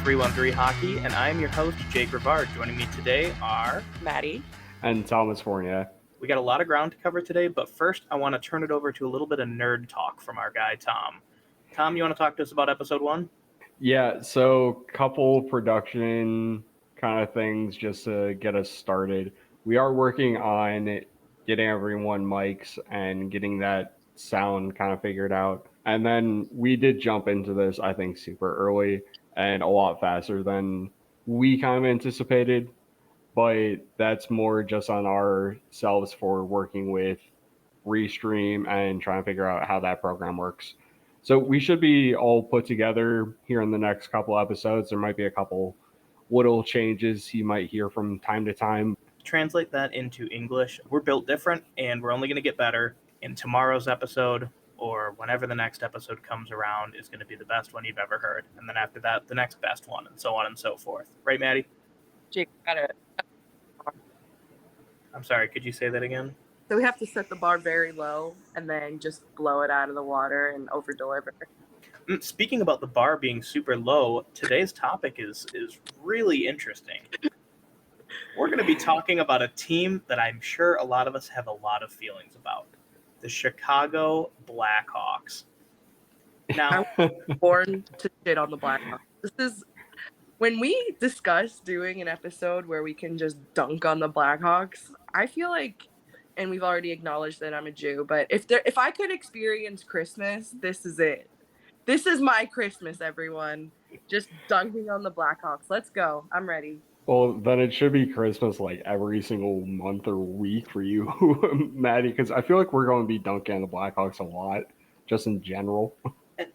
313 Hockey, and I am your host, Jake Rivard. Joining me today are Maddie and Thomas Fournier. We got a lot of ground to cover today, but first I want to turn it over to a little bit of nerd talk from our guy, Tom. Tom, you want to talk to us about episode 1? Yeah, so couple production kind of things just to get us started. We are working on getting everyone mics and getting that sound kind of figured out. And then we did jump into this, I think, super early and a lot faster than we kind of anticipated. But that's more just on ourselves for working with Restream and trying to figure out how that program works. So we should be all put together here in the next couple episodes. There might be a couple little changes you might hear from time to time. Translate that into English. We're built different, and we're only going to get better. In tomorrow's episode, or whenever the next episode comes around, is going to be the best one you've ever heard. And then after that, the next best one, and so on and so forth. Right, Maddie? Jake got it. I'm sorry, could you say that again? So we have to set the bar very low and then just blow it out of the water and over deliver. Speaking about the bar being super low, today's topic is really interesting. We're going to be talking about a team that I'm sure a lot of us have a lot of feelings about. The Chicago Blackhawks. Now, I was born to shit on the Blackhawks. This is when we discuss doing an episode where we can just dunk on the Blackhawks. I feel like, and we've already acknowledged that I'm a Jew, but if I could experience Christmas, this is it. This is my Christmas, everyone. Just dunking on the Blackhawks. Let's go. I'm ready. Well, then it should be Christmas like every single month or week for you, Maddie, because I feel like we're going to be dunking on the Blackhawks a lot, just in general.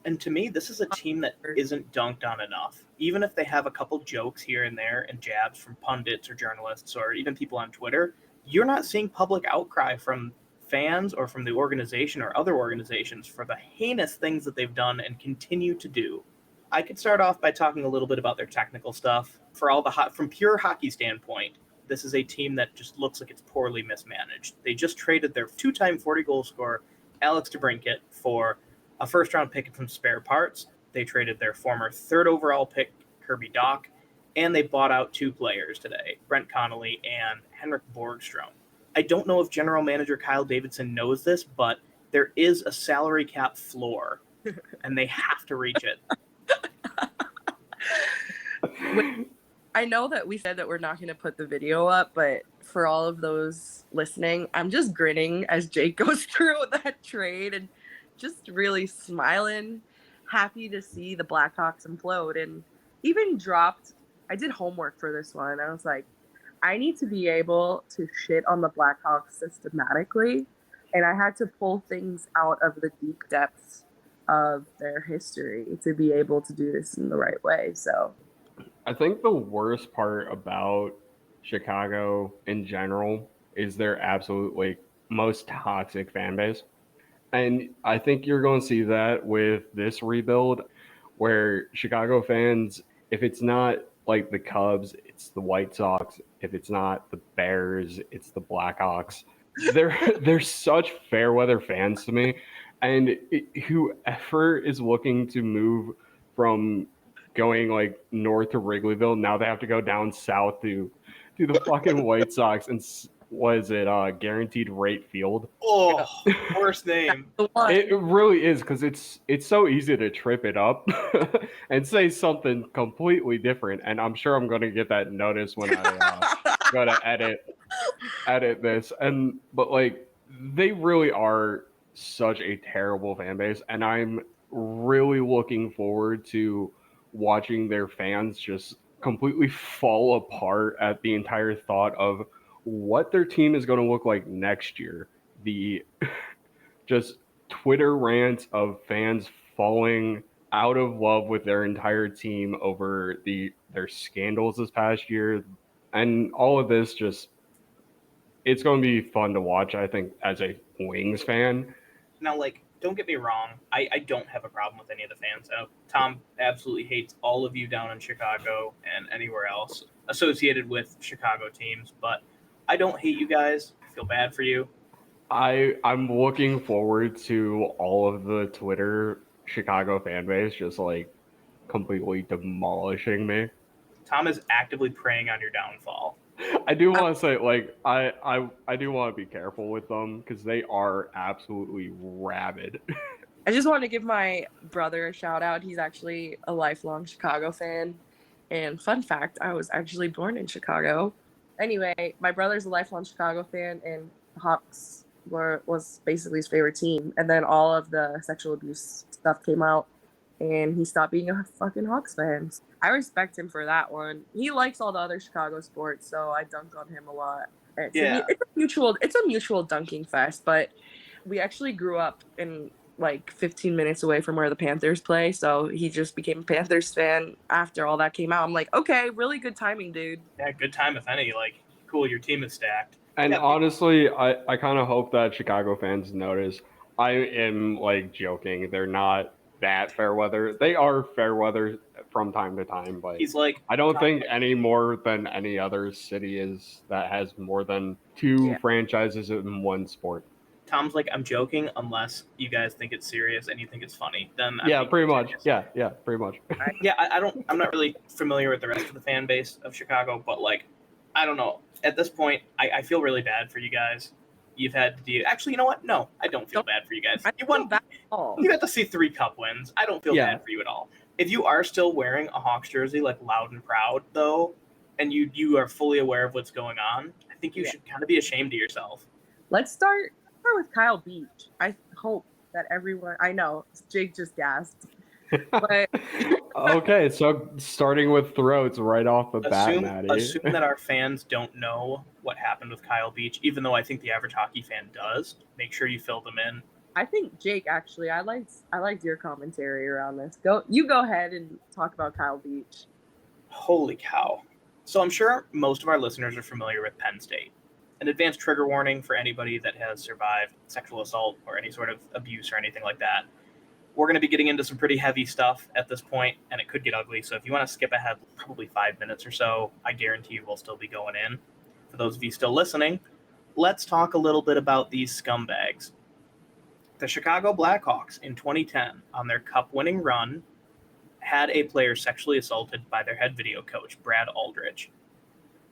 And to me, this is a team that isn't dunked on enough. Even if they have a couple jokes here and there and jabs from pundits or journalists or even people on Twitter, you're not seeing public outcry from fans or from the organization or other organizations for the heinous things that they've done and continue to do. I could start off by talking a little bit about their technical stuff. From pure hockey standpoint, this is a team that just looks like it's poorly mismanaged. They just traded their two-time 40-goal scorer, Alex DeBrincat, for a first-round pick and some spare parts. They traded their former third overall pick, Kirby Dach, and they bought out two players today, Brent Connolly and Henrik Borgstrom. I don't know if general manager Kyle Davidson knows this, but there is a salary cap floor, and they have to reach it. I know that we said that we're not going to put the video up, but for all of those listening, I'm just grinning as Jake goes through that trade and just really smiling, happy to see the Blackhawks implode. And even I did homework for this one. I was like, I need to be able to shit on the Blackhawks systematically. And I had to pull things out of the deep depths of their history to be able to do this in the right way. So I think the worst part about Chicago in general is their absolute most toxic fan base. And I think you're going to see that with this rebuild where Chicago fans, if it's not like the Cubs, it's the White Sox. If it's not the Bears, it's the Blackhawks. They're such fair weather fans to me. And whoever is looking to move from going like north to Wrigleyville, now they have to go down south to the fucking White Sox. And was it Guaranteed Rate Field? Oh, worst name. It really is, because it's so easy to trip it up and say something completely different. And I'm sure I'm going to get that notice when I go to edit this. But like, they really are such a terrible fan base, and I'm really looking forward to watching their fans just completely fall apart at the entire thought of what their team is going to look like next year. The just Twitter rants of fans falling out of love with their entire team over their scandals this past year, and all of this it's going to be fun to watch, I think, as a Wings fan. Now, don't get me wrong, I don't have a problem with any of the fans. Tom absolutely hates all of you down in Chicago and anywhere else associated with Chicago teams, but I don't hate you guys. I feel bad for you. I'm looking forward to all of the Twitter Chicago fan base just completely demolishing me. Tom is actively preying on your downfall. I do want to say, like, I do want to be careful with them because they are absolutely rabid. I just want to give my brother a shout out. He's actually a lifelong Chicago fan. And fun fact, I was actually born in Chicago. Anyway, my brother's a lifelong Chicago fan, and the Hawks was basically his favorite team. And then all of the sexual abuse stuff came out, and he stopped being a fucking Hawks fan. I respect him for that one. He likes all the other Chicago sports, so I dunk on him a lot. It's a mutual dunking fest, but we actually grew up in like 15 minutes away from where the Panthers play, so he just became a Panthers fan after all that came out. I'm like, okay, really good timing, dude. Yeah, good time if any. Like, cool, your team is stacked. And Yeah, honestly, I kind of hope that Chicago fans notice. I am like joking. They're not that fair weather. They are fair weather from time to time, but he's like, I don't think any more than any other city is that has more than two franchises in one sport. Tom's like, I'm joking unless you guys think it's serious and you think it's funny. Then yeah, pretty much. Yeah, pretty much. Yeah, I'm not really familiar with the rest of the fan base of Chicago, but like, I don't know. At this point, I feel really bad for you guys. You've had to do. Actually, you know what? No, I don't feel bad for you guys. You won. You got to see 3 cup wins. I don't feel bad for you at all. If you are still wearing a Hawks jersey, like loud and proud, though, and you are fully aware of what's going on, I think you should kind of be ashamed of yourself. Let's start with Kyle Beach. I hope that everyone. I know Jake just gasped. But okay, so starting with throats right off the bat, Maddie. Assume that our fans don't know what happened with Kyle Beach, even though I think the average hockey fan does. Make sure you fill them in. I think Jake, actually, I liked your commentary around this. Go ahead and talk about Kyle Beach. Holy cow! So I'm sure most of our listeners are familiar with Penn State. An advanced trigger warning for anybody that has survived sexual assault or any sort of abuse or anything like that. We're going to be getting into some pretty heavy stuff at this point, and it could get ugly. So if you want to skip ahead probably 5 minutes or so, I guarantee you we'll still be going in. For those of you still listening, let's talk a little bit about these scumbags. The Chicago Blackhawks in 2010, on their cup-winning run, had a player sexually assaulted by their head video coach, Brad Aldridge.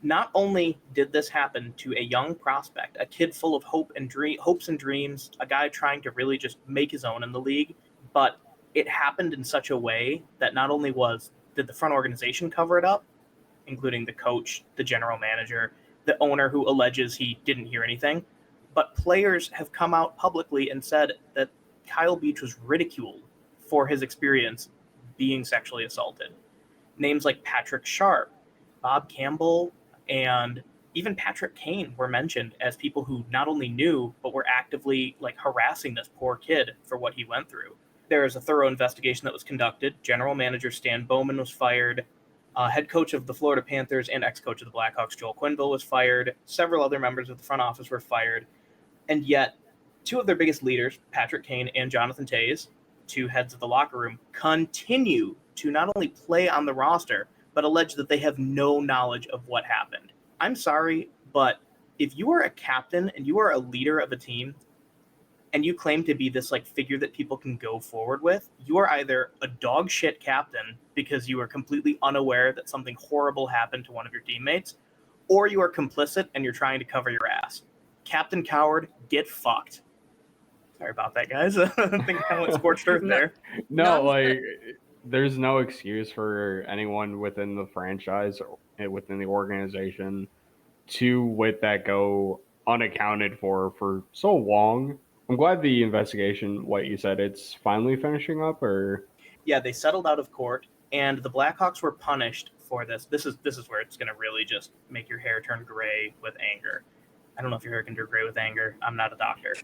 Not only did this happen to a young prospect, a kid full of hopes and dreams, a guy trying to really just make his own in the league, but it happened in such a way that not only did the front organization cover it up, including the coach, the general manager, the owner who alleges he didn't hear anything, but players have come out publicly and said that Kyle Beach was ridiculed for his experience being sexually assaulted. Names like Patrick Sharp, Bob Campbell, and even Patrick Kane were mentioned as people who not only knew, but were actively like harassing this poor kid for what he went through. There is a thorough investigation that was conducted. General manager Stan Bowman was fired. Head coach of the Florida Panthers and ex-coach of the Blackhawks, Joel Quenneville, was fired. Several other members of the front office were fired. And yet, 2 of their biggest leaders, Patrick Kane and Jonathan Toews, 2 heads of the locker room, continue to not only play on the roster, but allege that they have no knowledge of what happened. I'm sorry, but if you are a captain and you are a leader of a team, and you claim to be this like figure that people can go forward with, you are either a dog shit captain because you are completely unaware that something horrible happened to one of your teammates, or you are complicit and you're trying to cover your ass. Captain Coward, get fucked. Sorry about that, guys. I think I kind of went scorched earth there. No, like, there's no excuse for anyone within the franchise or within the organization to let that go unaccounted for so long. I'm glad the investigation, what you said, it's finally finishing up, or? Yeah, they settled out of court, and the Blackhawks were punished for this. This is where it's going to really just make your hair turn gray with anger. I don't know if your hair can turn gray with anger. I'm not a doctor.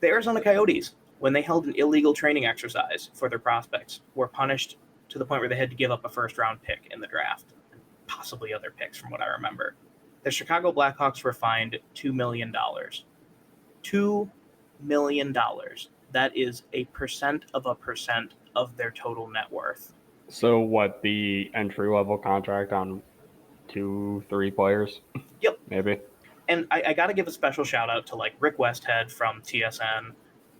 The Arizona Coyotes, when they held an illegal training exercise for their prospects, were punished to the point where they had to give up a first-round pick in the draft, and possibly other picks from what I remember. The Chicago Blackhawks were fined $2 million. $2 million. That is a percent of their total net worth. So what, the entry-level contract on 2-3 players? Yep. Maybe. And I got to give a special shout out to like Rick Westhead from TSN,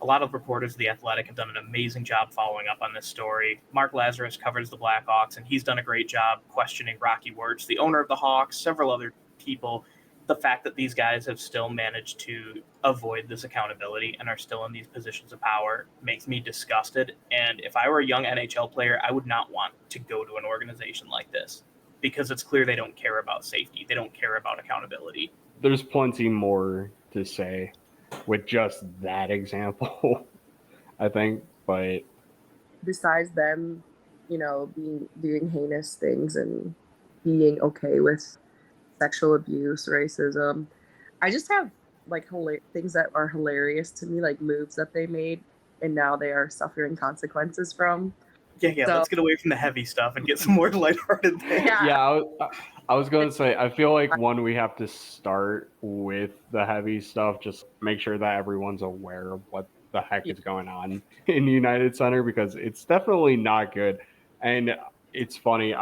A lot of reporters of The Athletic have done an amazing job following up on this story. Mark Lazarus covers the Blackhawks, and he's done a great job questioning Rocky Wirtz, the owner of the Hawks, several other people. The fact that these guys have still managed to avoid this accountability and are still in these positions of power makes me disgusted. And if I were a young NHL player, I would not want to go to an organization like this because it's clear they don't care about safety. They don't care about accountability. There's plenty more to say with just that example, I think. But besides them, doing heinous things and being okay with sexual abuse, racism, I just have like things that are hilarious to me, like moves that they made and now they are suffering consequences from. Yeah. Let's get away from the heavy stuff and get some more lighthearted things. Yeah, I was going to say, I feel like we have to start with the heavy stuff, just make sure that everyone's aware of what the heck is going on in the United Center, because it's definitely not good. And it's funny,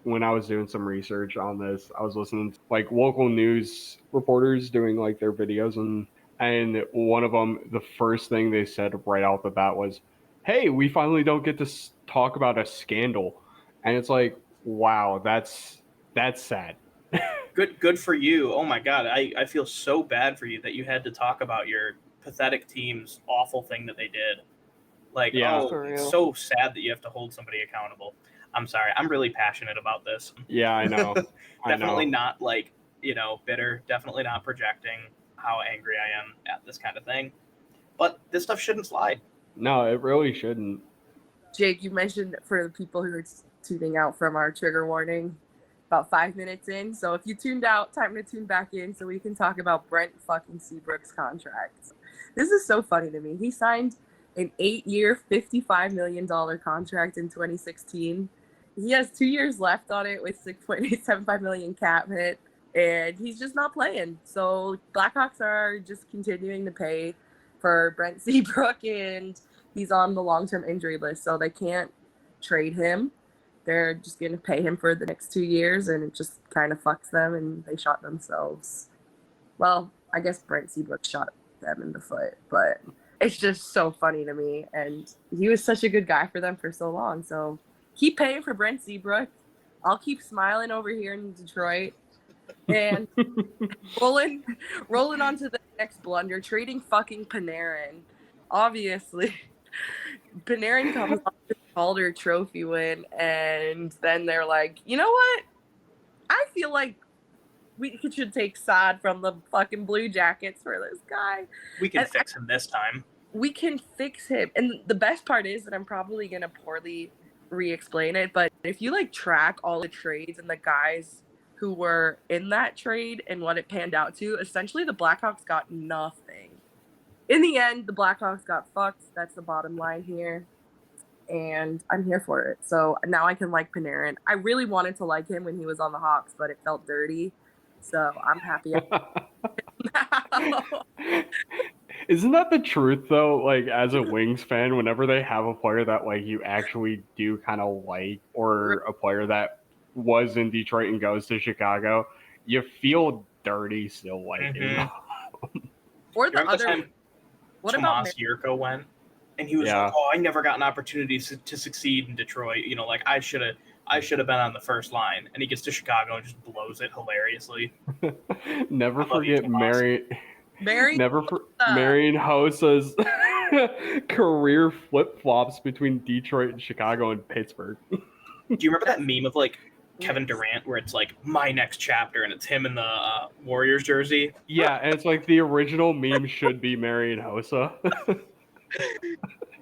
when I was doing some research on this, I was listening to like local news reporters doing like their videos, and one of them, the first thing they said right out the bat was, "Hey, we finally don't get to talk about a scandal." And it's like, wow, that's sad. Good for you. Oh my God. I feel so bad for you that you had to talk about your pathetic team's awful thing that they did. Like, Yeah. it's so sad that you have to hold somebody accountable. I'm sorry. I'm really passionate about this. Yeah, I know. Definitely not like, bitter. Definitely not projecting how angry I am at this kind of thing. But this stuff shouldn't slide. No, it really shouldn't. Jake, you mentioned for the people who are tuning out from our trigger warning, about 5 minutes in. So if you tuned out, time to tune back in so we can talk about Brent fucking Seabrook's contract. This is so funny to me. He signed an 8-year, $55 million contract in 2016. He has 2 years left on it with $6.875 million cap hit, and he's just not playing. So Blackhawks are just continuing to pay for Brent Seabrook, and he's on the long-term injury list, so they can't trade him. They're just going to pay him for the next 2 years, and it just kind of fucks them, and they shot themselves. Well, I guess Brent Seabrook shot them in the foot, but it's just so funny to me, and he was such a good guy for them for so long, so keep paying for Brent Seabrook. I'll keep smiling over here in Detroit, and rolling on to the next blunder, trading fucking Panarin. Obviously, Panarin comes off the Calder Trophy win, and then they're like, you know what? I feel like we should take Saad from the fucking Blue Jackets for this guy. We can fix him this time. We can fix him. And the best part is that I'm probably going to poorly re-explain it, but if you like track all the trades and the guys who were in that trade and what it panned out to, essentially the Blackhawks got nothing. In the end, the Blackhawks got fucked. That's the bottom line here. And I'm here for it. So now I can like Panarin. I really wanted to like him when he was on the Hawks, but it felt dirty. So I'm happy. Isn't that the truth though? Like as a Wings fan, whenever they have a player that like you actually do kind of like, or a player that was in Detroit and goes to Chicago, you feel dirty still liking. Or the other time what Tomas Yurko went, and he was like, "Oh, I never got an opportunity to succeed in Detroit. Like I should have been on the first line." And he gets to Chicago and just blows it hilariously. Never forget Marian Hossa's career flip-flops between Detroit and Chicago and Pittsburgh. Do you remember that meme of like Kevin Durant where it's like my next chapter and it's him in the Warriors jersey? Yeah, and it's like the original meme should be Marian Hossa.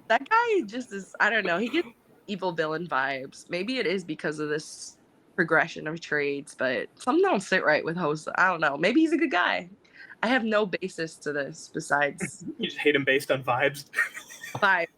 That guy just is, I don't know, he gets evil villain vibes. Maybe it is because of this progression of trades, but something don't sit right with Hossa. I don't know. Maybe he's a good guy. I have no basis to this besides... You just hate him based on vibes? Vibe.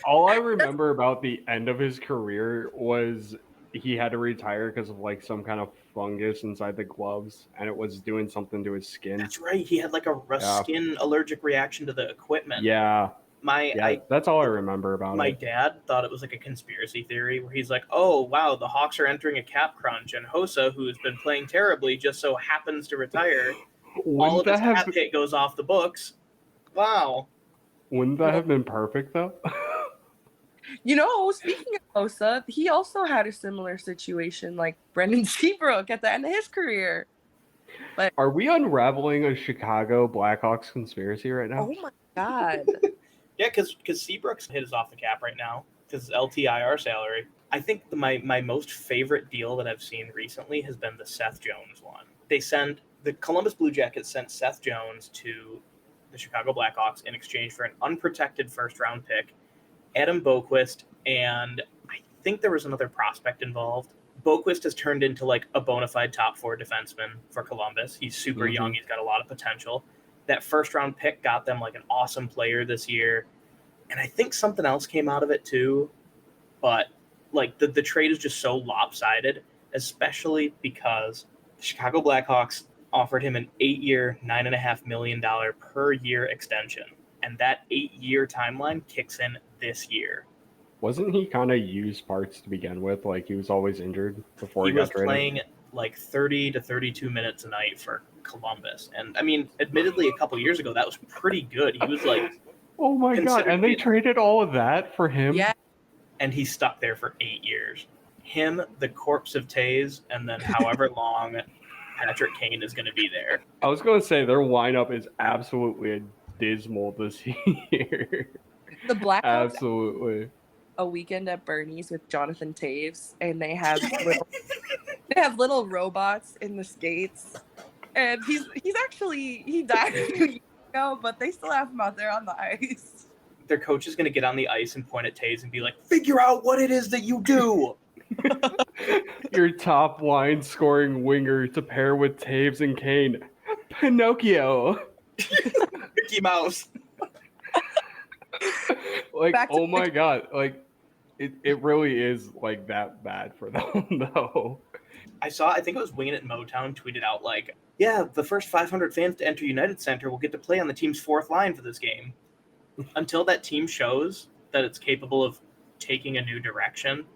All I remember about the end of his career was he had to retire because of like some kind of fungus inside the gloves, and it was doing something to his skin. That's right. He had like a skin allergic reaction to the equipment. Yeah. That's all I remember about it. My dad thought it was like a conspiracy theory where he's like, "Oh wow, the Hawks are entering a cap crunch, and Hossa, who's been playing terribly, just so happens to retire. All of his cap hit goes off the books." Wow. Wouldn't that have been perfect though? Speaking of Osa, he also had a similar situation like Brendan Seabrook at the end of his career. But Are we unraveling a Chicago Blackhawks conspiracy right now? oh my god. Yeah, because Seabrook's hit us off the cap right now because LTIR salary. I think my most favorite deal that I've seen recently has been the Seth Jones one. The Columbus Blue Jackets sent Seth Jones to the Chicago Blackhawks in exchange for an unprotected first-round pick, Adam Boquist, and I think there was another prospect involved. Boquist has turned into like a bona fide top 4 defenseman for Columbus. He's super young. He's got a lot of potential. That first-round pick got them like an awesome player this year. And I think something else came out of it too. But like the trade is just so lopsided, especially because the Chicago Blackhawks offered him an 8-year, $9.5 million per year extension. And that 8-year timeline kicks in this year. Wasn't he kind of used parts to begin with? Like he was always injured before he he got was traded? Playing like 30 to 32 minutes a night for Columbus. And I mean, admittedly, a couple years ago, that was pretty good. He was like, oh my God. And they traded all of that for him? Yeah. And he stuck there for 8 years. Him, the corpse of Toews, and then however long Patrick Kane is going to be there. I was going to say their lineup is absolutely dismal this year. The Blackhawks absolutely. A weekend at Bernie's with Jonathan Toews, and they have little robots in the skates. And he died a few years ago, but they still have him out there on the ice. Their coach is going to get on the ice and point at Toews and be like, figure out what it is that you do. Your top line scoring winger to pair with Toews and Kane. Pinocchio. Mickey Mouse. Like, oh my God. Like, it really is like that bad for them, though. I think it was Winging It in Motown tweeted out like, yeah, the first 500 fans to enter United Center will get to play on the team's 4th line for this game. Until that team shows that it's capable of taking a new direction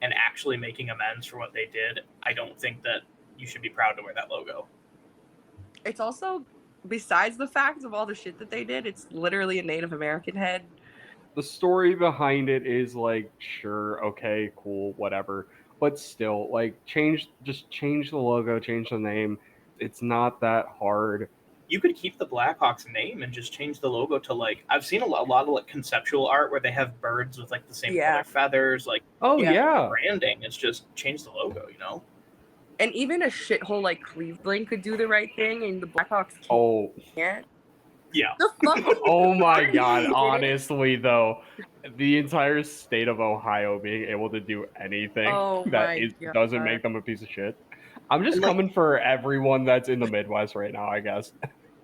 and actually making amends for what they did, I don't think that you should be proud to wear that logo. It's also, besides the fact of all the shit that they did, it's literally a Native American head. The story behind it is like, sure, okay, cool, whatever. But still, like, just change the logo, change the name. It's not that hard. You could keep the Blackhawks name and just change the logo to like, I've seen a lot of like conceptual art where they have birds with like the same color feathers. Like, branding. It's just change the logo, you know? And even a shithole like Cleveland could do the right thing, and the Blackhawks can't. Yeah. Oh my God. Honestly, though, the entire state of Ohio being able to do anything doesn't make them a piece of shit. I'm just coming for everyone that's in the Midwest right now, I guess.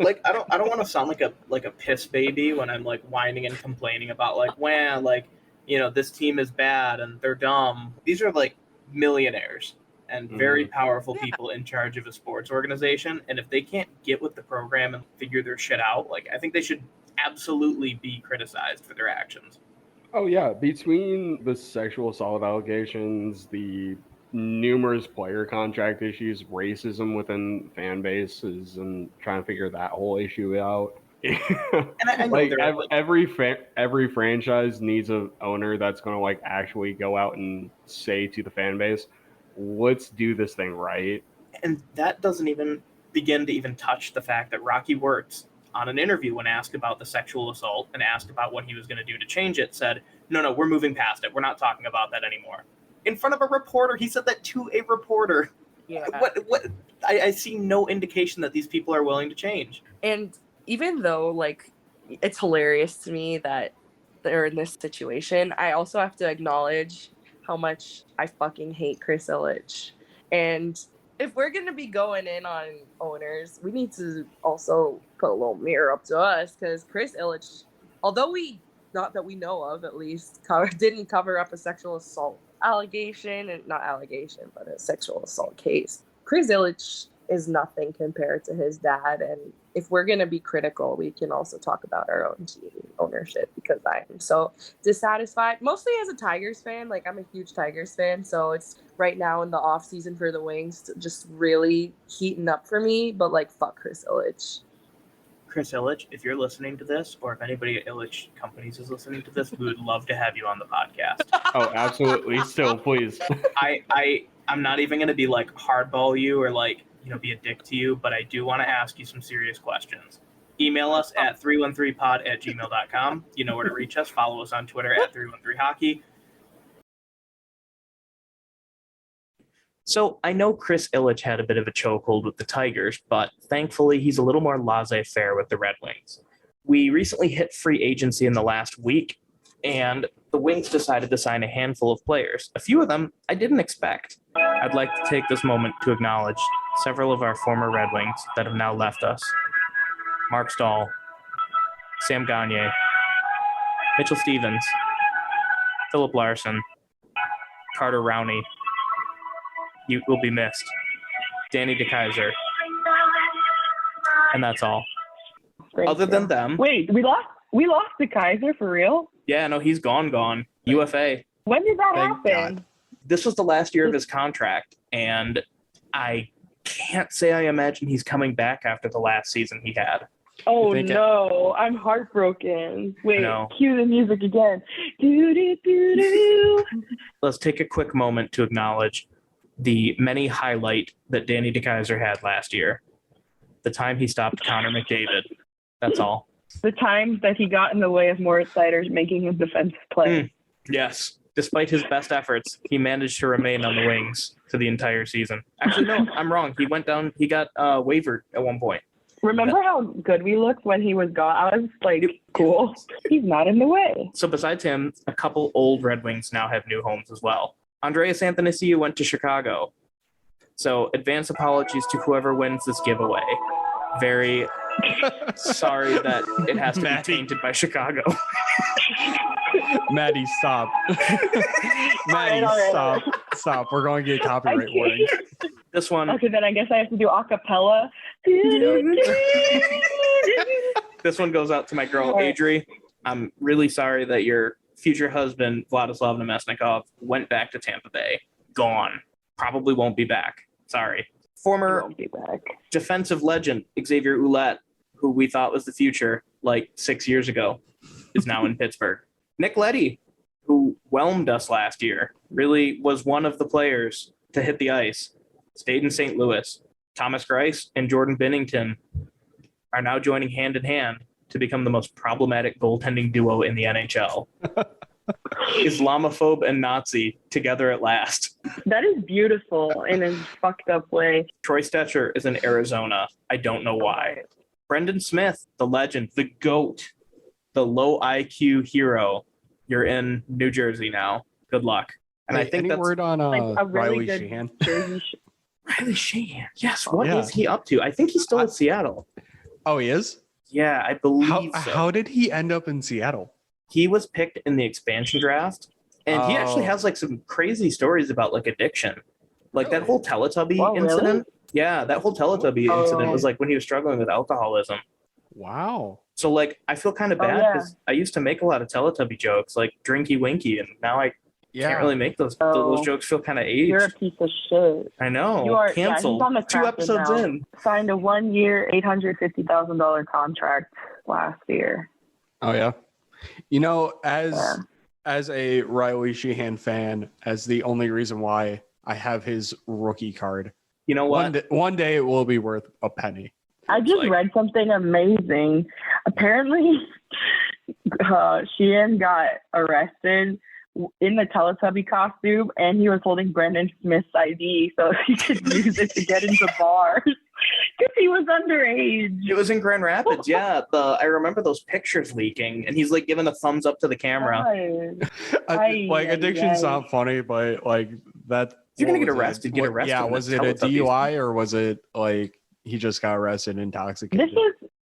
Like, I don't want to sound like a piss baby when I'm like whining and complaining about like, this team is bad and they're dumb. These are like millionaires and very powerful people in charge of a sports organization. And if they can't get with the program and figure their shit out, like, I think they should absolutely be criticized for their actions. Oh, yeah. Between the sexual assault allegations, the numerous player contract issues, racism within fan bases, and trying to figure that whole issue out. And like every franchise needs an owner that's going to like actually go out and say to the fan base, let's do this thing right. And that doesn't even begin to even touch the fact that Rocky Wirtz, on an interview when asked about the sexual assault and asked about what he was going to do to change it, said, no, we're moving past it. We're not talking about that anymore. In front of a reporter, he said that to a reporter. Yeah. What? I see no indication that these people are willing to change. And even though, like, it's hilarious to me that they're in this situation, I also have to acknowledge how much I fucking hate Chris Ilitch. And if we're going to be going in on owners, we need to also put a little mirror up to us, because Chris Ilitch, although not that we know of at least, didn't cover up a sexual assault allegation, and not allegation, but a sexual assault case. Chris Ilitch is nothing compared to his dad, and if we're going to be critical, we can also talk about our own team ownership, because I am so dissatisfied, mostly as a Tigers fan. Like, I'm a huge Tigers fan, so it's right now in the off season for the Wings just really heating up for me, but like, fuck Chris Ilitch. Chris Illich, if you're listening to this, or if anybody at Illich Companies is listening to this, we would love to have you on the podcast. Oh, absolutely. Still, please. I'm not even going to be like hardball you or like, be a dick to you, but I do want to ask you some serious questions. Email us at 313pod@gmail.com. You know where to reach us. Follow us on Twitter at 313hockey. So I know Chris Illich had a bit of a chokehold with the Tigers, but thankfully he's a little more laissez-faire with the Red Wings. We recently hit free agency in the last week, and the Wings decided to sign a handful of players. A few of them I didn't expect. I'd like to take this moment to acknowledge several of our former Red Wings that have now left us. Mark Stahl, Sam Gagne, Mitchell Stevens, Philip Larson, Carter Rowney. You will be missed. Danny DeKeyser. And that's all. Great. Other than them. Wait, we lost the Kaiser for real? Yeah, no, he's gone. UFA. When did that Thank happen? God. This was the last year of his contract, and I can't say I imagine he's coming back after the last season he had. Oh think no, I'm heartbroken. Wait, No. cue the music again. Do do do do. Let's take a quick moment to acknowledge the many highlight that Danny DeKeyser had last year. The time he stopped Connor McDavid. That's all. The times that he got in the way of Moritz Seider's making his defensive play. Yes. Despite his best efforts, he managed to remain on the Wings for the entire season. Actually, no, I'm wrong. He went down. He got wavered at one point. Remember how good we looked when he was gone? I was like, cool. He's not in the way. So besides him, a couple old Red Wings now have new homes as well. Andreas Athanasiou went to Chicago. So advance apologies to whoever wins this giveaway. Very sorry that it has to be tainted by Chicago. Maddie, stop. Maddie, All right. stop. Stop. We're going to get a copyright warning. This one, Okay, then I guess I have to do a cappella. this one goes out to my girl, All right. Adri. I'm really sorry that your future husband, Vladislav Nemesnikov, went back to Tampa Bay. Gone. Probably won't be back. Sorry. He Former won't be back. defensive legend, Xavier Ouellette, who we thought was the future like 6 years ago, is now in Pittsburgh. Nick Leddy, who whelmed us last year, really was one of the players to hit the ice, stayed in St. Louis. Thomas Greiss and Jordan Binnington are now joining hand in hand to become the most problematic goaltending duo in the NHL. Islamophobe and Nazi together at last. That is beautiful in a fucked up way. Troy Stetcher is in Arizona. I don't know why. Brendan Smith, the legend, the GOAT, the low IQ hero. You're in New Jersey now. Good luck. And Hey, I think any that's word on Like a really Riley good Sheehan? Jersey Riley Sheehan. Yes, what is Yeah. he up to? I think he's still in Seattle. Oh, he is? Yeah, I believe so. How did he end up in Seattle? He was picked in the expansion draft, and he actually Oh. has like some crazy stories about like addiction. Like that whole Teletubby Oh, really? incident. Yeah, that whole Teletubby Oh. incident was like when he was struggling with alcoholism. Wow. So like I feel kind of Oh, bad yeah. because I used to make a lot of Teletubby jokes like Drinky Winky, and now I Yeah. can't really make those. Oh. Those jokes feel kind of You're a aged. piece of shit. I know. You are Canceled. Yeah, he's on the 2 Kraken episodes now. in. Signed a 1-year, $850,000 contract last year. Oh, yeah. You know, Yeah. as a Riley Sheehan fan, as the only reason why I have his rookie card, You know what? one day it will be worth a penny. I just Like- read something amazing. Apparently, Sheehan got arrested in the Teletubby costume, and he was holding Brandon Smith's ID so he could use it to get into bars because he was underage. It was in Grand Rapids. Yeah, I remember those pictures leaking, and he's like giving a thumbs up to the camera. God. Like Ay, addiction's ay. not funny, but like that. If you're gonna what get was it? arrested, get arrested Yeah, in was the it a Teletubbies. DUI or was it like he just got arrested intoxicated?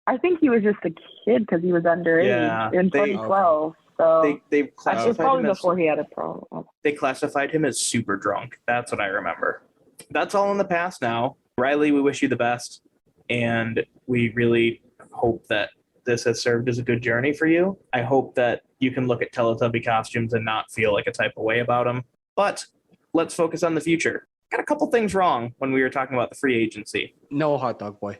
I think he was just a kid because he was underage Yeah, in they- 2012. So They it's classified probably him as before he had a problem. they classified him as super drunk. That's what I remember. That's all in the past now. Riley, we wish you the best, and we really hope that this has served as a good journey for you. I hope that you can look at Teletubby costumes and not feel like a type of way about them. But let's focus on the future. Got a couple things wrong when we were talking about the free agency. No hot dog boy.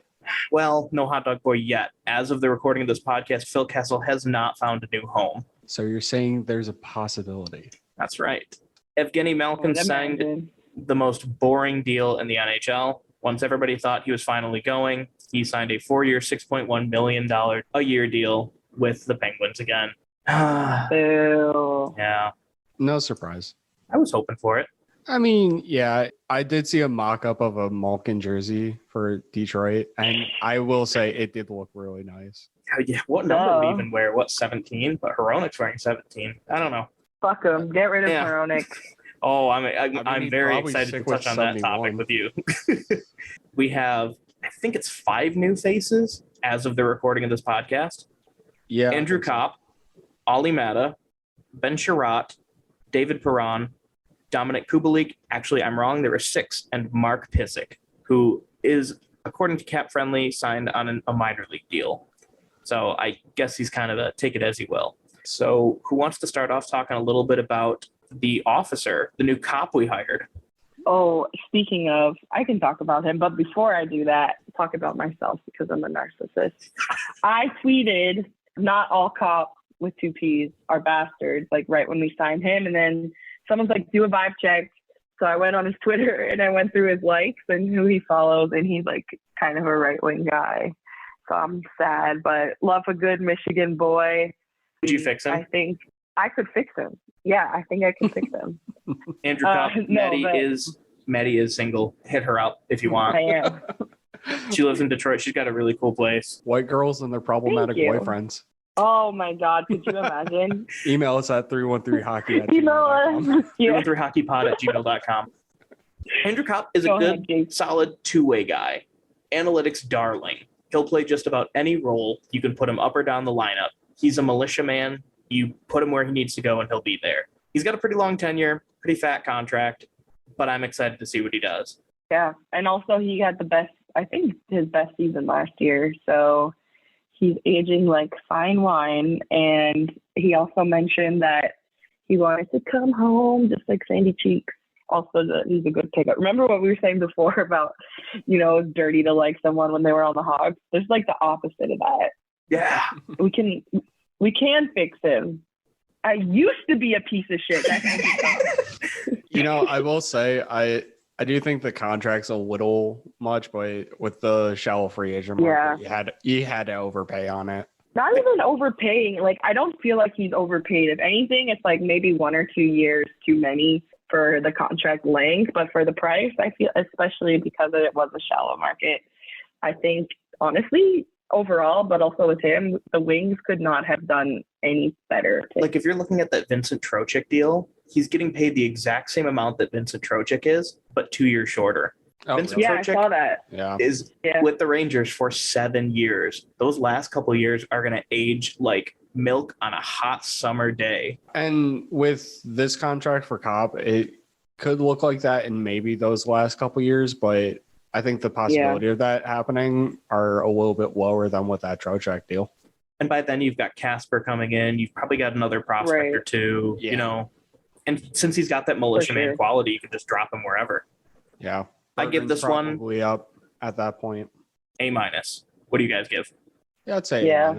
Well, no hot dog boy yet. As of the recording of this podcast, Phil Kessel has not found a new home. So you're saying there's a possibility? That's right. Evgeny Malkin I'd signed imagine. the most boring deal in the NHL. Once everybody thought he was finally going, he signed a 4-year, $6.1 million a year deal with the Penguins again. Boo. Yeah, No surprise. I was hoping for it. I mean, yeah, I did see a mock-up of a Malkin jersey for Detroit, and I will say it did look really nice. Oh, yeah, what number would he Oh. even wear? What, 17? But Hronik's wearing 17. I don't know. Fuck him. Get rid of Yeah. Hronik. Oh, mean, I'm he'd very probably excited to stick with touch on that topic 71. with you. We have, I think it's 5 new faces as of the recording of this podcast. Yeah, Andrew Kopp, Olli Mata, Ben Sherratt, David Perron, Dominic Kubalik. Actually, I'm wrong. There were 6. And Mark Pysyk, who is, according to Cap Friendly, signed on a minor league deal. So I guess he's kind of a take it as he will. So who wants to start off talking a little bit about the officer, the new cop we hired? Oh, speaking of, I can talk about him, but before I do that, talk about myself because I'm a narcissist. I tweeted, not all cops with 2 Ps are bastards, like right when we signed him. And then someone's like, do a vibe check. So I went on his Twitter and I went through his likes and who he follows, and he's like kind of a right-wing guy. So I'm sad, but love a good Michigan boy. Did you fix him? I think I could fix him. Yeah, I think I can fix him. Andrew Kopp, no, Maddie is single. Hit her up if you want. I am. She lives in Detroit. She's got a really cool place. White girls and their problematic you. boyfriends. Oh my God, could you imagine? Email us at 313hockey. Email us. Yeah. 313hockeypod@gmail.com. Andrew Kopp is a Go good, ahead, Jake. solid two-way guy. Analytics darling. He'll play just about any role. You can put him up or down the lineup. He's a militiaman. You put him where he needs to go and he'll be there. He's got a pretty long tenure, pretty fat contract, but I'm excited to see what he does. Yeah, and also he had the best, I think his best season last year. So he's aging like fine wine. And he also mentioned that he wanted to come home just like Sandy Cheeks. Also, he's a good pickup. Remember what we were saying before about, it's dirty to like someone when they were on the Hogs? There's like the opposite of that. Yeah. We can fix him. I used to be a piece of shit. I will say I do think the contract's a little much, but with the shallow free agent market, you had to overpay on it. Not even overpaying. Like, I don't feel like he's overpaid. If anything, it's like maybe 1 or 2 years too many for the contract length, but for the price, I feel, especially because it was a shallow market, I think honestly, overall, but also with him, the Wings could not have done any better. Like if you're looking at that Vincent Trocheck deal, he's getting paid the exact same amount that Vincent Trocheck is, but 2 years shorter. Oh, Vincent Yeah, I Trocheck saw that. Yeah. is with the Rangers for 7 years. Those last couple of years are going to age like milk on a hot summer day. And with this contract for Cobb, it could look like that in maybe those last couple years, but I think the possibility of that happening are a little bit lower than with that Trocheck deal. And by then you've got Casper coming in. You've probably got another prospect or two, And since he's got that militiaman quality, you can just drop him wherever. Yeah. I give this one probably up at that point. A-. What do you guys give? Yeah, I'd say A-.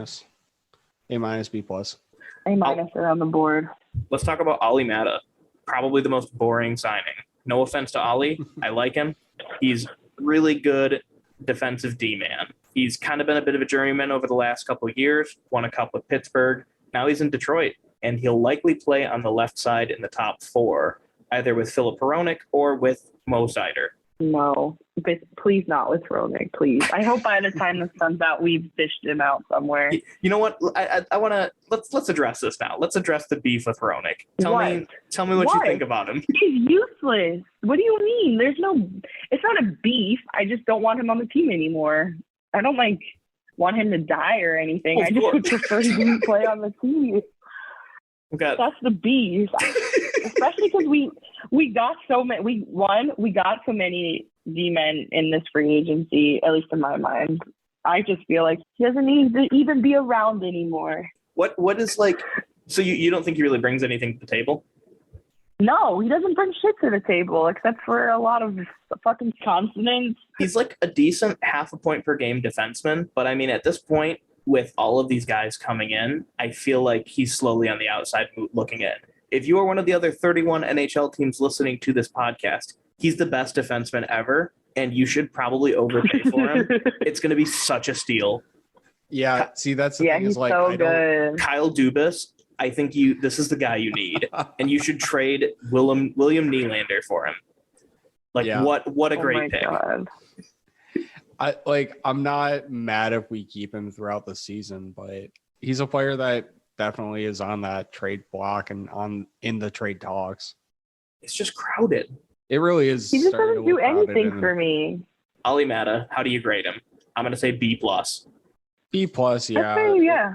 A-, B+. A- around the board. Let's talk about Olli Mata. Probably the most boring signing. No offense to Olli. I like him. He's really good defensive D-man. He's kind of been a bit of a journeyman over the last couple of years, won a cup with Pittsburgh. Now he's in Detroit, and he'll likely play on the left side in the top 4, either with Philip Hronik or with Mo Seider. No, but please not with Hronik, please. I hope by the time this comes out, we've fished him out somewhere. You know what? I want to let's address this now. Let's address the beef with Hronik. Tell me what you think about him. He's useless. What do you mean? It's not a beef. I just don't want him on the team anymore. I don't want him to die or anything. I just would prefer he didn't play on the team. Okay. That's the beef. Especially because we got so many. We got so many D-men in this free agency, at least in my mind. I just feel like he doesn't need to even be around anymore. What is like? So you don't think he really brings anything to the table? No, he doesn't bring shit to the table except for a lot of fucking consonants. He's like a decent half a point per game defenseman, but I mean, at this point, with all of these guys coming in, I feel like he's slowly on the outside looking in. If you are one of the other 31 NHL teams listening to this podcast, he's the best defenseman ever, and you should probably overpay for him. It's going to be such a steal. Yeah, see, that's the thing he's is like so I don't. good. Kyle Dubas, I think this is the guy you need, and you should trade William Nylander for him. Like, Yeah. what a Oh great my pick. God. I'm not mad if we keep him throughout the season, but he's a player that definitely is on that trade block and in the trade talks. It's just crowded. It really is. He just starting doesn't to do look crowded, anything and for me. Ali Mata, how do you grade him? I'm going to say B+. B+, yeah. That's fair, yeah.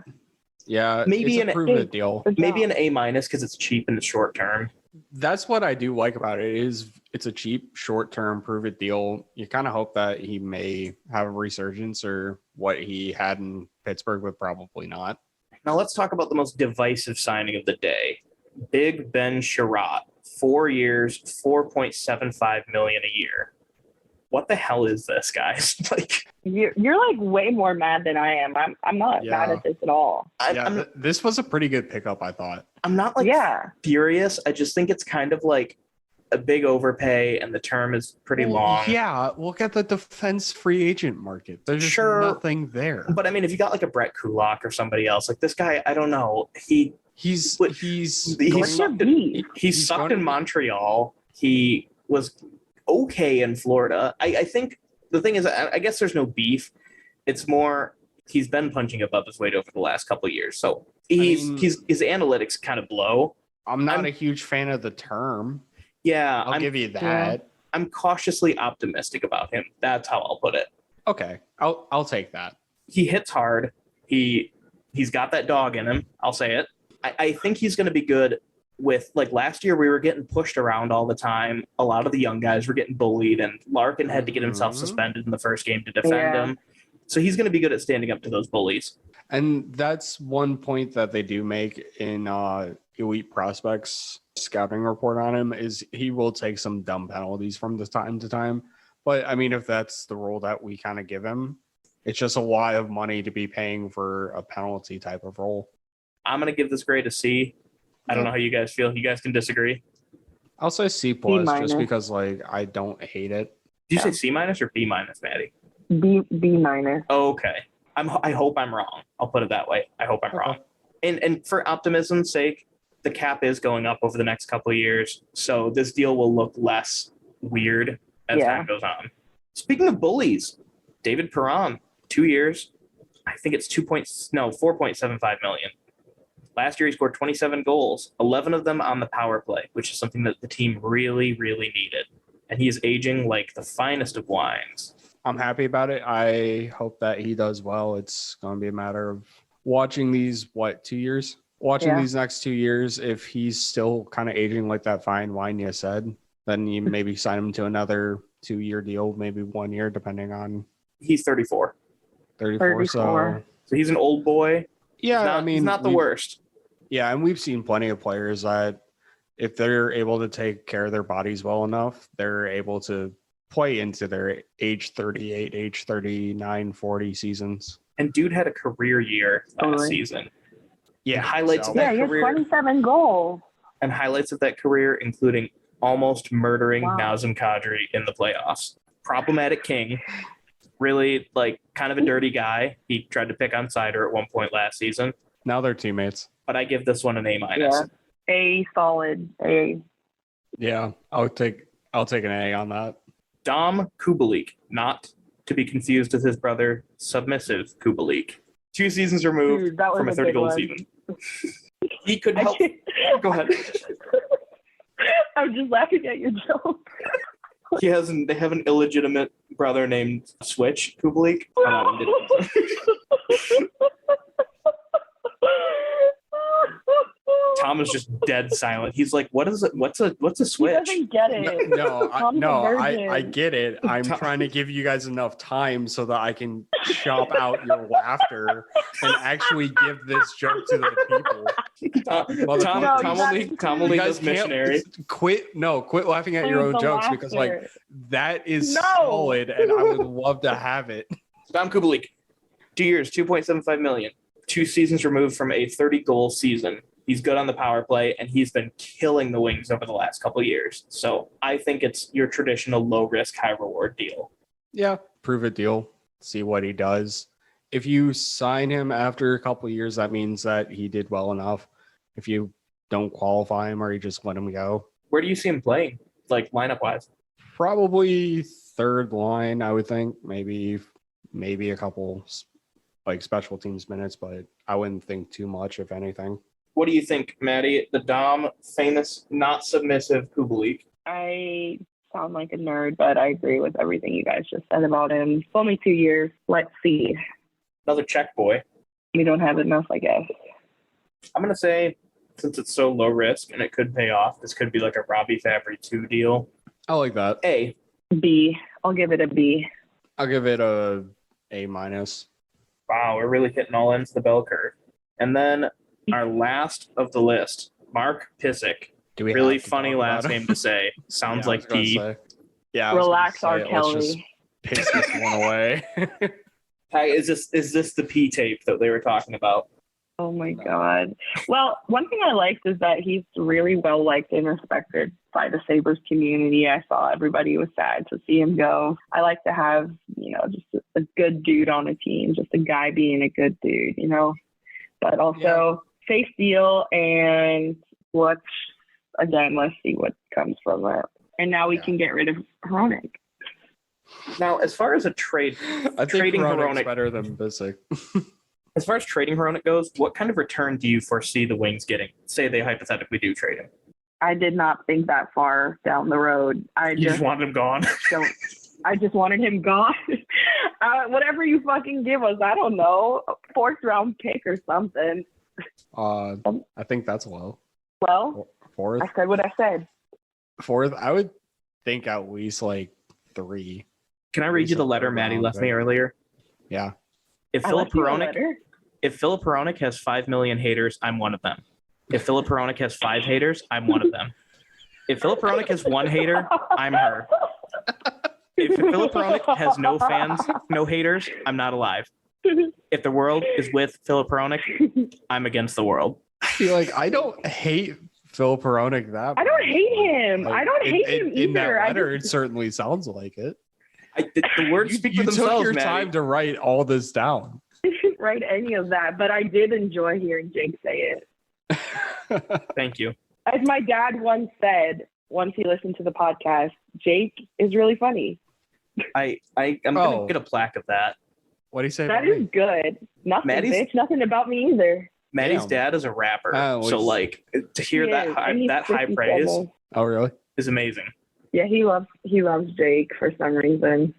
Yeah, Maybe it's a an prove-it deal. Good Maybe job. an A- because it's cheap in the short term. That's what I do like about it. It's a cheap, short-term prove-it deal. You kind of hope that he may have a resurgence, or what he had in Pittsburgh, but probably not. Now let's talk about the most divisive signing of the day. Big Ben Sherratt, 4 years, $4.75 million a year. What the hell is this, guys? Like, You're like way more mad than I am. I'm not Yeah. mad at this at all. This was a pretty good pickup, I thought. I'm not like Yeah. furious. I just think it's kind of like a big overpay, and the term is pretty long. Yeah, look at the defense free agent market. There's just Sure. nothing there. But I mean, if you got like a Brett Kulak or somebody else, like this guy, I don't know. He's He's What's your beef? he He's sucked gonna in be- Montreal. He was okay in Florida. I think the thing is, I guess there's no beef. It's more he's been punching above his weight over the last couple of years. So his analytics kind of blow. I'm not I'm- a huge fan of the term. Yeah, I'll give you that. I'm cautiously optimistic about him. That's how I'll put it. Okay, I'll take that. He hits hard. He's got that dog in him. I'll say it. I think he's going to be good with, like, last year we were getting pushed around all the time. A lot of the young guys were getting bullied, and Larkin had to get himself Mhm. suspended in the first game to defend Yeah. him. So he's going to be good at standing up to those bullies. And that's one point that they do make in Elite Prospects scouting report on him, is he will take some dumb penalties from the time to time. But I mean, if that's the role that we kind of give him, it's just a lot of money to be paying for a penalty type of role. I'm going to give this grade a C. I don't know how you guys feel. You guys can disagree. I'll say C plus, minus. just because like I don't hate it. Did you say C- or B-, Maddie? B minus. Okay. I hope I'm wrong. I'll put it that way. I hope I'm wrong. And for optimism's sake, the cap is going up over the next couple of years, so this deal will look less weird as time goes on. Speaking of bullies, David Perron, 2 years. I think it's 4.75 million. Last year he scored 27 goals, 11 of them on the power play, which is something that the team really, really needed. And he is aging like the finest of wines. I'm happy about it. I hope that he does well. It's going to be a matter of watching these, 2 years? Watching these next 2 years. If he's still kind of aging like that fine wine you said, then you maybe sign him to another 2-year deal, maybe 1 year, depending on. He's 34. 34. So he's an old boy. Yeah, He's not the worst. Yeah, and we've seen plenty of players that if they're able to take care of their bodies well enough, they're able to play into their age 38, age 39, 40 seasons. And dude had a career year last Totally. season. Yeah, And highlights of Yeah, that he has career. 27 goals. And highlights of that career, including almost murdering Wow. Nazem Kadri in the playoffs. Problematic king. Really, like, kind of a dirty guy. He tried to pick on Sider at one point last season. Now they're teammates. But I give this one an A-. Yeah. A solid A. Yeah, I'll take an A on that. Dom Kubalik, not to be confused with his brother, Submissive Kubalik. 2 seasons removed Dude, that was from a a good 30-goal one. season. He could help. Go ahead. I'm just laughing at your joke. They have an illegitimate brother named Switch Kubalik. Oh, that one didn't. Dom is just dead silent. He's like, "What is it? What's a He switch?" doesn't get it. Tom's a virgin. I get it. I'm trying to give you guys enough time so that I can chop out your laughter and actually give this joke to the people. Tom only does missionary. Quit laughing at your own jokes because like that is No. solid and I would love to have it. Dom Kubalik, 2 years, $2.75 million, 2 seasons removed from a 30-goal season. He's good on the power play, and he's been killing the Wings over the last couple of years. So I think it's your traditional low-risk, high-reward deal. Yeah, prove it deal. See what he does. If you sign him after a couple of years, that means that he did well enough. If you don't qualify him or you just let him go. Where do you see him playing, like lineup-wise? Probably third line, I would think. Maybe a couple like special teams minutes, but I wouldn't think too much, if anything. What do you think, Maddie? The Dom, famous, not submissive Kubalik. I sound like a nerd, but I agree with everything you guys just said about him. It's only 2 years. Let's see. Another Czech boy. We don't have enough, I guess. I'm going to say, since it's so low risk and it could pay off, this could be like a Robbie Fabry 2 deal. I like that. A. B. I'll give it a B. I'll give it a A-. Wow, we're really hitting all ends of the bell curve. And then our last of the list, Mark Pysyk. Do we really have to funny talk about last him? name to say. Sounds like P. Yeah. Relax, R. Let's Kelly. just piss this one away. Hey, is this the P tape that they were talking about? Oh my God. Well, one thing I liked is that he's really well liked and respected by the Sabres community. I saw everybody was sad to see him go. I like to have, just a good dude on a team, just a guy being a good dude, but also safe deal. And let's see what comes from it. And now we can get rid of Hronek. Now, as far as a trade, I think trading Hronek's Hronek better than Pysyk. As far as trading Hronek goes, what kind of return do you foresee the Wings getting? Say they hypothetically do trade him. I did not think that far down the road. You just wanted him gone. I just wanted him gone. Whatever you fucking give us, I don't know, a 4th round pick or something. I think that's low. Well, 4th. I said what I said. 4th, I would think at least like 3. Can I read you the letter Maddie left me earlier? Yeah. If Philip Hronek has 5 million haters, I'm one of them. If Philip Hronek has 5 haters, I'm one of them. If Philip Hronek has 1 hater, I'm her. If Philip Hronek has no fans, no haters, I'm not alive. If the world is with Philip Hronek, I'm against the world. I don't hate Philip Hronek that much. I don't hate him. I don't hate him either. In that letter, it certainly sounds like it. The words speak for themselves, You took your Maddie. time to write all this down. I shouldn't write any of that, but I did enjoy hearing Jake say it. Thank you. As my dad once said, once he listened to the podcast, Jake is really funny. I'm gonna get a plaque of that. What do you say? That is good. Nothing, bitch. Nothing about me either. Maddie's dad is a rapper, so to hear that high praise Oh, really? is amazing. Yeah, he loves Jake for some reason.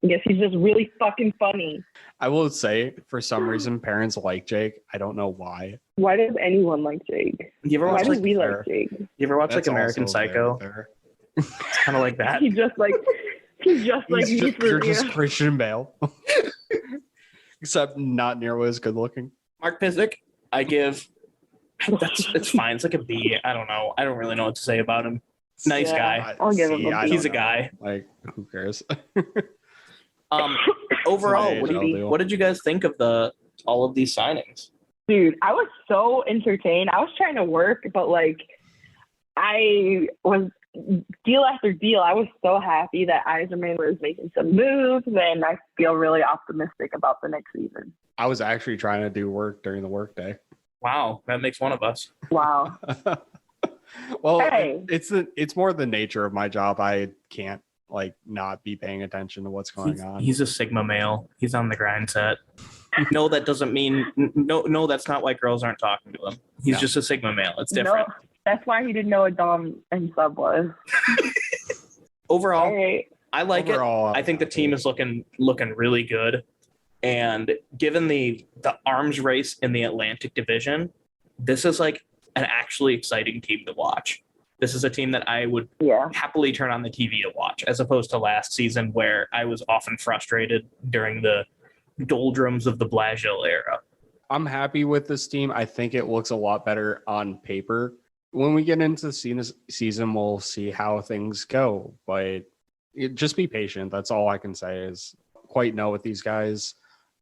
I guess he's just really fucking funny. I will say, for some reason, parents like Jake. I don't know why. Why does anyone like Jake? You ever Why watch do like we like Jake? You ever watch like American Psycho? It's kind of like that. He's just like me for You're real. just Christian Bale, except not nearly as good looking. Mark Pysyk, I give. It's fine. It's like a B. I don't know. I don't really know what to say about him. Nice guy. I'll give him a B. He's a guy. Like, who cares? Overall, what did you guys think of all of these signings? Dude, I was so entertained. I was trying to work, but I was deal after deal. I was so happy that Yzerman was making some moves, and I feel really optimistic about the next season. I was actually trying to do work during the workday. Wow, that makes one of us. Wow. Well, hey. It's more the nature of my job. I can't not be paying attention to what's going on. He's a Sigma male. He's on the grind set. No, that doesn't mean no. That's not why girls aren't talking to him. He's just a Sigma male. It's different. No, that's why he didn't know what Dom and Sub was. Overall, right. I like it. I think the team is looking really good. And given the arms race in the Atlantic Division, this is like an actually exciting team to watch. This is a team that I would happily turn on the TV to watch, as opposed to last season where I was often frustrated during the doldrums of the Blagill era. I'm happy with this team. I think it looks a lot better on paper. When we get into the season, we'll see how things go. But just be patient. That's all I can say is quite know with these guys.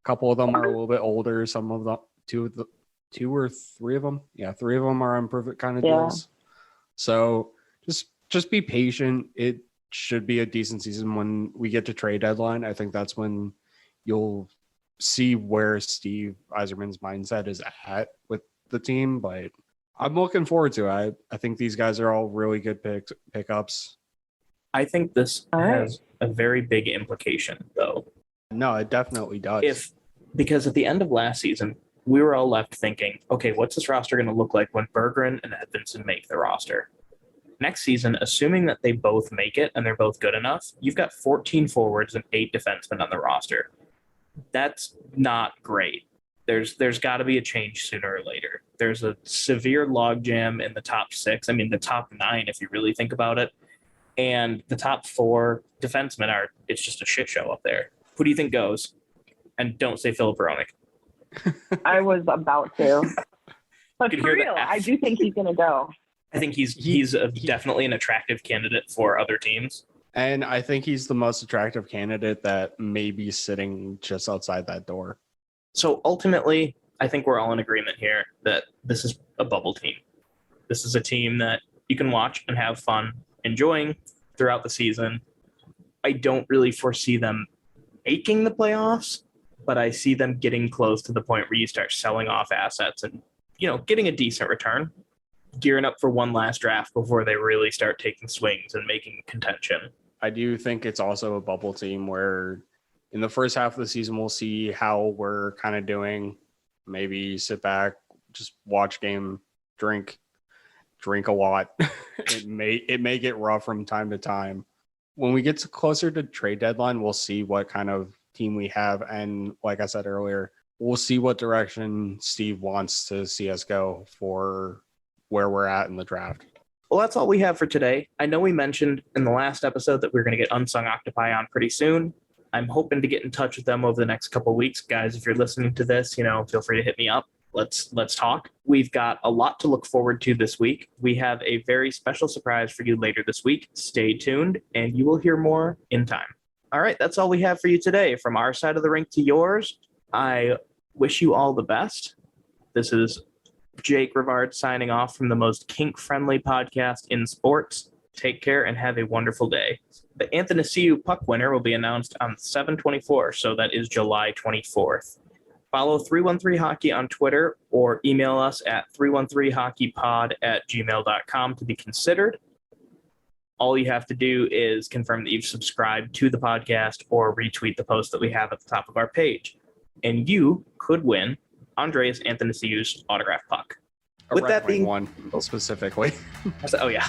A couple of them are a little bit older. Some of them, two or three of them. Yeah, three of them are on perfect kind of deals. So just be patient. It should be a decent season when we get to trade deadline. I think that's when you'll see where Steve Yzerman's mindset is at with the team. But I'm looking forward to it. I think these guys are all really good pickups. I think this has a very big implication, though. No, it definitely does. Because at the end of last season, we were all left thinking, okay, what's this roster going to look like when Berggren and Edvinsson make the roster? Next season, assuming that they both make it and they're both good enough, you've got 14 forwards and 8 defensemen on the roster. That's not great. There's got to be a change sooner or later. There's a severe logjam in the top 6. I mean, the top 9, if you really think about it. And the top 4 defensemen it's just a shit show up there. Who do you think goes? And don't say Philip Hronek. I was about to. But for real, I do think he's going to go. I think he's definitely an attractive candidate for other teams. And I think he's the most attractive candidate that may be sitting just outside that door. So ultimately, I think we're all in agreement here that this is a bubble team. This is a team that you can watch and have fun enjoying throughout the season. I don't really foresee them making the playoffs, but I see them getting close to the point where you start selling off assets and, getting a decent return, gearing up for one last draft before they really start taking swings and making contention. I do think it's also a bubble team where in the first half of the season, we'll see how we're kind of doing. Maybe sit back, just watch game, drink a lot. It may get rough from time to time. When we get closer to trade deadline, we'll see what kind of team we have. And like I said earlier, we'll see what direction Steve wants to see us go for where we're at in the draft. Well, that's all we have for today. I know we mentioned in the last episode that we're going to get Unsung Octopi on pretty soon. I'm hoping to get in touch with them over the next couple of weeks. Guys, if you're listening to this, feel free to hit me up. Let's talk. We've got a lot to look forward to this week. We have a very special surprise for you later this week. Stay tuned, and you will hear more in time. All right, that's all we have for you today. From our side of the rink to yours, I wish you all the best. This is Jake Rivard signing off from the most kink-friendly podcast in sports. Take care and have a wonderful day. The Athanasiou Puck winner will be announced on 7/24, so that is July 24th. Follow 313 Hockey on Twitter or email us at 313hockeypod@gmail.com to be considered. All you have to do is confirm that you've subscribed to the podcast or retweet the post that we have at the top of our page. And you could win Andreas Athanasiou's autographed puck. With that being one specifically. Oh, yeah.